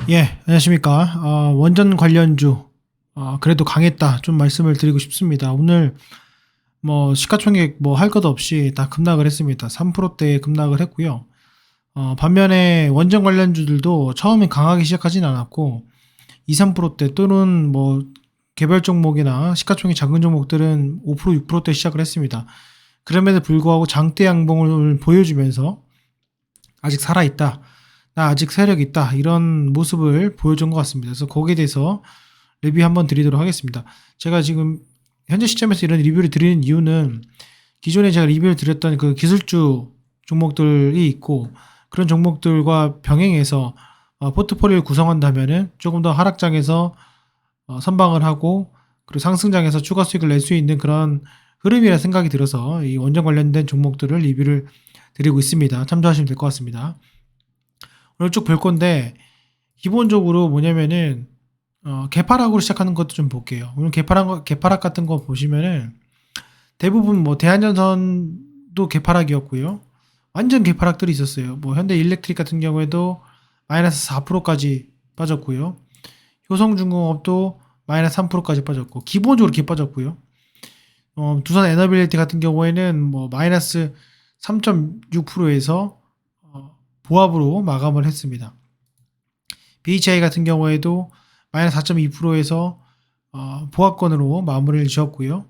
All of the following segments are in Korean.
예, 안녕하십니까. 원전 관련주, 그래도 강했다. 좀 말씀을 드리고 싶습니다. 오늘 뭐 시가총액 뭐 할 것 없이 다 급락을 했습니다. 3%대 급락을 했고요. 반면에 원전 관련주들도 처음엔 강하게 시작하진 않았고, 2, 3%대 또는 뭐 개별 종목이나 시가총액 작은 종목들은 5%, 6%대 시작을 했습니다. 그럼에도 불구하고 장대 양봉을 보여주면서 아직 살아있다. 나 아직 세력 있다. 이런 모습을 보여준 것 같습니다. 그래서 거기에 대해서 리뷰 한번 드리도록 하겠습니다. 제가 지금 현재 시점에서 이런 리뷰를 드리는 이유는 기존에 제가 리뷰를 드렸던 그 기술주 종목들이 있고 그런 종목들과 병행해서 포트폴리오를 구성한다면은 조금 더 하락장에서 선방을 하고 그리고 상승장에서 추가 수익을 낼 수 있는 그런 흐름이라 생각이 들어서 이 원전 관련된 종목들을 리뷰를 드리고 있습니다. 참조하시면 될 것 같습니다. 오늘 쭉 볼 건데 기본적으로 뭐냐면은 개파락으로 시작하는 것도 좀 볼게요. 오늘 개파락 같은 거 보시면은 대부분 뭐 대한전선도 개파락이었고요. 완전 개파락들이 있었어요. 뭐 현대일렉트릭 같은 경우에도 마이너스 4%까지 빠졌고요. 효성중공업도 마이너스 3%까지 빠졌고 기본적으로 이렇게 빠졌고요. 두산 에너빌리티 같은 경우에는 뭐 마이너스 3.6%에서 보합으로 마감을 했습니다. BHI 같은 경우에도 마이너스 4.2%에서 보합권으로 마무리를 지었고요.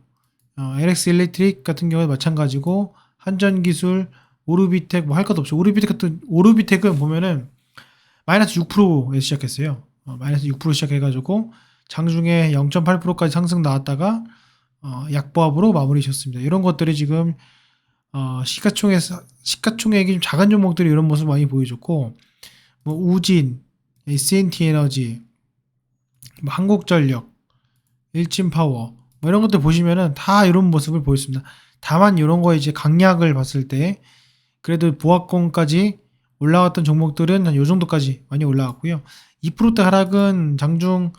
LX 일렉트릭 같은 경우에 마찬가지고 한전기술, 오르비텍 뭐 할 것 없죠. 오르비텍은 보면은 마이너스 6%에서 시작했어요. 마이너스 6% 시작해가지고 장중에 0.8%까지 상승 나왔다가 약보합으로 마무리 지었습니다. 이런 것들이 지금 시가총액이 좀 작은 종목들이 이런 모습 많이 보여줬고 뭐 우진, SNT 에너지, 뭐 한국전력, 일진파워 뭐 이런 것들 보시면은 다 이런 모습을 보였습니다. 다만 이런 거 이제 강약을 봤을 때 그래도 보합권까지 올라왔던 종목들은 한 요 정도까지 많이 올라왔고요. 2%대 하락은 장중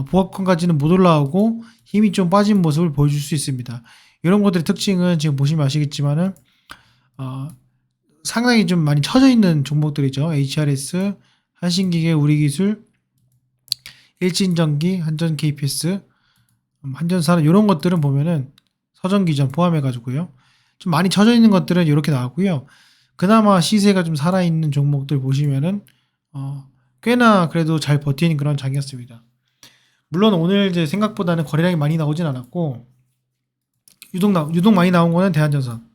보합권까지는 못 올라오고 힘이 좀 빠진 모습을 보여줄 수 있습니다. 이런 것들의 특징은 지금 보시면 아시겠지만은 상당히 좀 많이 처져 있는 종목들이죠. HRS, 한신기계, 우리기술, 일진전기, 한전 KPS, 한전산업 이런 것들은 보면은 서전기전 포함해가지고요. 좀 많이 처져 있는 것들은 이렇게 나왔고요. 그나마 시세가 좀 살아있는 종목들 보시면은 꽤나 그래도 잘 버티는 그런 장이었습니다. 물론 오늘 이제 생각보다는 거래량이 많이 나오진 않았고 유독 많이 나온 거는 대한전선.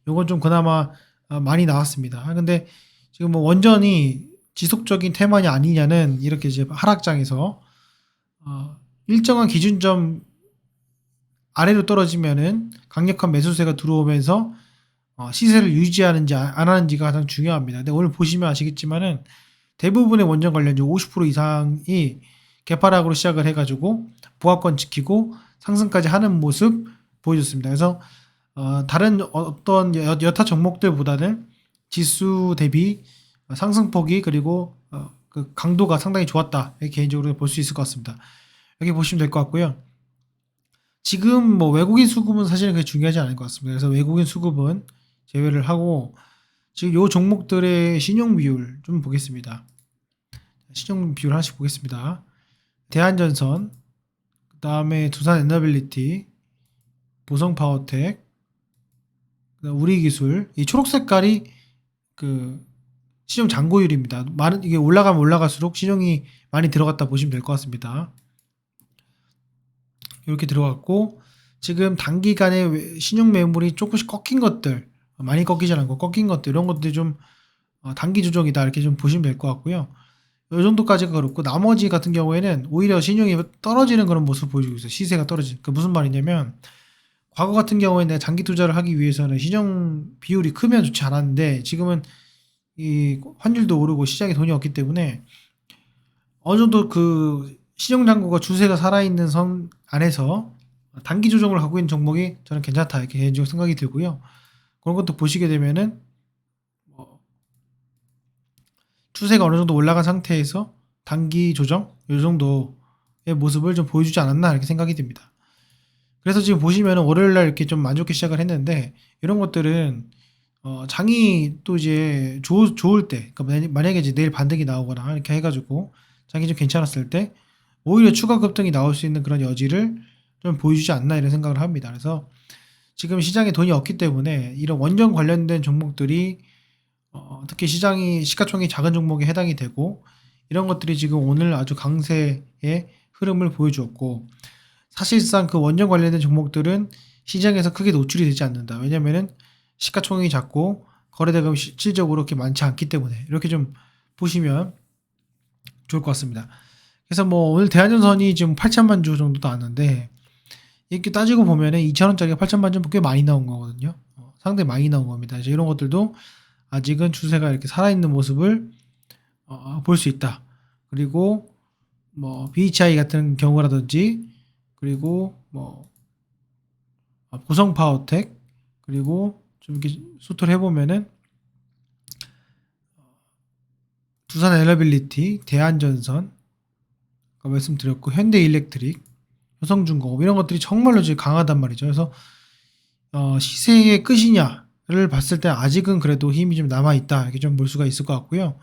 요건 좀 그나마 많이 나왔습니다. 근데 지금 뭐 원전이 지속적인 테마냐 아니냐는 이렇게 이제 하락장에서 일정한 기준점 아래로 떨어지면은 강력한 매수세가 들어오면서 시세를 유지하는지 안 하는지가 가장 중요합니다. 근데 오늘 보시면 아시겠지만은 대부분의 원전 관련주 50% 이상이 개파락으로 시작을 해가지고 보합권 지키고 상승까지 하는 모습 보여줬습니다. 그래서 다른 어떤 여타 종목들보다는 지수 대비 상승폭이 그리고 그 강도가 상당히 좋았다. 이렇게 개인적으로 볼 수 있을 것 같습니다. 여기 보시면 될 것 같고요. 지금 뭐 외국인 수급은 사실은 그렇게 중요하지 않을 것 같습니다. 그래서 외국인 수급은 제외를 하고 지금 요 종목들의 신용 비율 좀 보겠습니다. 신용 비율 하나씩 보겠습니다. 대한전선, 그 다음에 두산 에너빌리티, 보성파워텍, 우리기술. 이 초록 색깔이 그 신용 잔고율입니다. 이게 올라가면 올라갈수록 신용이 많이 들어갔다 보시면 될 것 같습니다. 이렇게 들어갔고 지금 단기간에 신용 매물이 조금씩 꺾인 것들, 많이 꺾이지 않고 꺾인 것들 이런 것들이 좀 단기 조정이다 이렇게 좀 보시면 될 것 같고요. 이 정도까지가 그렇고 나머지 같은 경우에는 오히려 신용이 떨어지는 그런 모습을 보여주고 있어요. 시세가 떨어지는. 그 무슨 말이냐면 과거 같은 경우에 내가 장기 투자를 하기 위해서는 신용 비율이 크면 좋지 않았는데 지금은 이 환율도 오르고 시장에 돈이 없기 때문에 어느 정도 그 신용 잔고가 주세가 살아있는 선 안에서 단기 조정을 하고 있는 종목이 저는 괜찮다 이렇게 개인적으로 생각이 들고요. 그런 것도 보시게 되면은 추세가 어느 정도 올라간 상태에서 단기 조정 이 정도의 모습을 좀 보여주지 않았나 이렇게 생각이 듭니다. 그래서 지금 보시면은 월요일 날 이렇게 좀 안 좋게 시작을 했는데 이런 것들은 장이 또 이제 좋을 때 그러니까 만약에 이제 내일 반등이 나오거나 이렇게 해가지고 장이 좀 괜찮았을 때 오히려 추가 급등이 나올 수 있는 그런 여지를 좀 보여주지 않나 이런 생각을 합니다. 그래서 지금 시장에 돈이 없기 때문에 이런 원전 관련된 종목들이 특히 시가총액이 작은 종목에 해당이 되고 이런 것들이 지금 오늘 아주 강세의 흐름을 보여주었고, 사실상 그 원전 관련된 종목들은 시장에서 크게 노출이 되지 않는다. 왜냐면은 시가총액이 작고 거래대금이 실질적으로 그렇게 많지 않기 때문에 이렇게 좀 보시면 좋을 것 같습니다. 그래서 뭐 오늘 대한전선이 지금 8천만 주 정도 나왔는데 이렇게 따지고 보면은 2,000원짜리가 8천만 주 꽤 많이 나온 거거든요. 상당히 많이 나온 겁니다. 이제 이런 것들도 아직은 추세가 이렇게 살아있는 모습을 볼 수 있다. 그리고 뭐 BHI 같은 경우라든지, 그리고 뭐 고성파워텍, 그리고 좀 이렇게 소토를 해보면은 두산 엘러빌리티, 대한전선 아까 말씀드렸고, 현대일렉트릭, 효성중공업 이런 것들이 정말로 지금 강하단 말이죠. 그래서 시세의 끝이냐를 봤을 때 아직은 그래도 힘이 좀 남아있다 이렇게 좀 볼 수가 있을 것 같고요.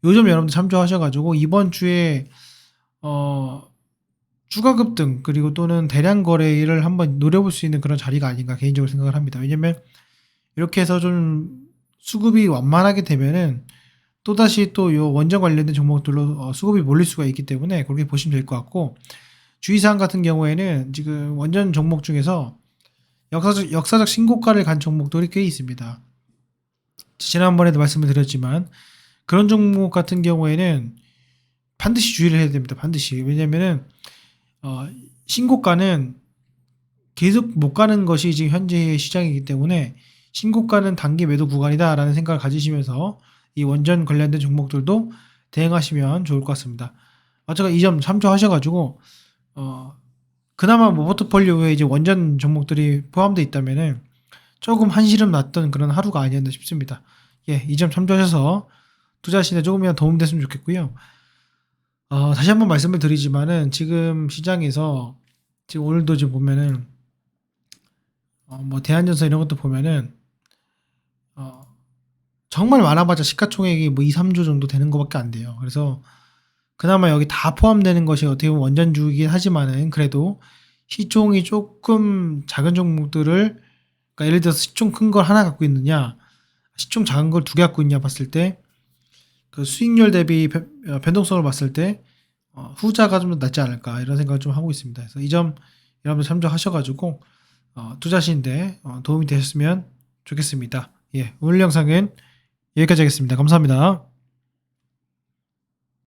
요점 여러분들 참조하셔가지고 이번 주에 추가 급등 그리고 또는 대량 거래를 한번 노려볼 수 있는 그런 자리가 아닌가 개인적으로 생각을 합니다. 왜냐면 이렇게 해서 좀 수급이 완만하게 되면은 또다시 또 요 원전 관련된 종목들로 수급이 몰릴 수가 있기 때문에 그렇게 보시면 될 것 같고, 주의사항 같은 경우에는 지금 원전 종목 중에서 역사적 신고가를 간 종목들이 꽤 있습니다. 지난번에도 말씀을 드렸지만 그런 종목 같은 경우에는 반드시 주의를 해야 됩니다. 반드시. 왜냐면은 신고가는 계속 못 가는 것이 지금 현재의 시장이기 때문에 신고가는 단기 매도 구간이다라는 생각을 가지시면서 이 원전 관련된 종목들도 대응하시면 좋을 것 같습니다. 제가 이 점 참조하셔가지고 그나마 뭐 포트폴리오에 이제 원전 종목들이 포함되어 있다면은 조금 한시름 났던 그런 하루가 아니었나 싶습니다. 예, 이 점 참조하셔서 투자하시는데 조금이라도 도움됐으면 좋겠고요. 다시 한번 말씀을 드리지만은 지금 시장에서 지금 오늘도 지금 보면은 뭐 대한전선 이런 것도 보면은 정말 많아봤자 시가총액이 뭐 2, 3조 정도 되는 것밖에 안 돼요. 그래서 그나마 여기 다 포함되는 것이 어떻게 보면 원전주이긴 하지만은 그래도 시총이 조금 작은 종목들을, 그러니까 예를 들어서 시총 큰 걸 하나 갖고 있느냐, 시총 작은 걸 두 개 갖고 있냐 봤을 때 그 수익률 대비 변동성을 봤을 때 후자가 좀 더 낫지 않을까 이런 생각을 좀 하고 있습니다. 그래서 이 점 여러분들 참조하셔가지고 투자하시는데 도움이 되셨으면 좋겠습니다. 예, 오늘 영상은 여기까지 하겠습니다. 감사합니다.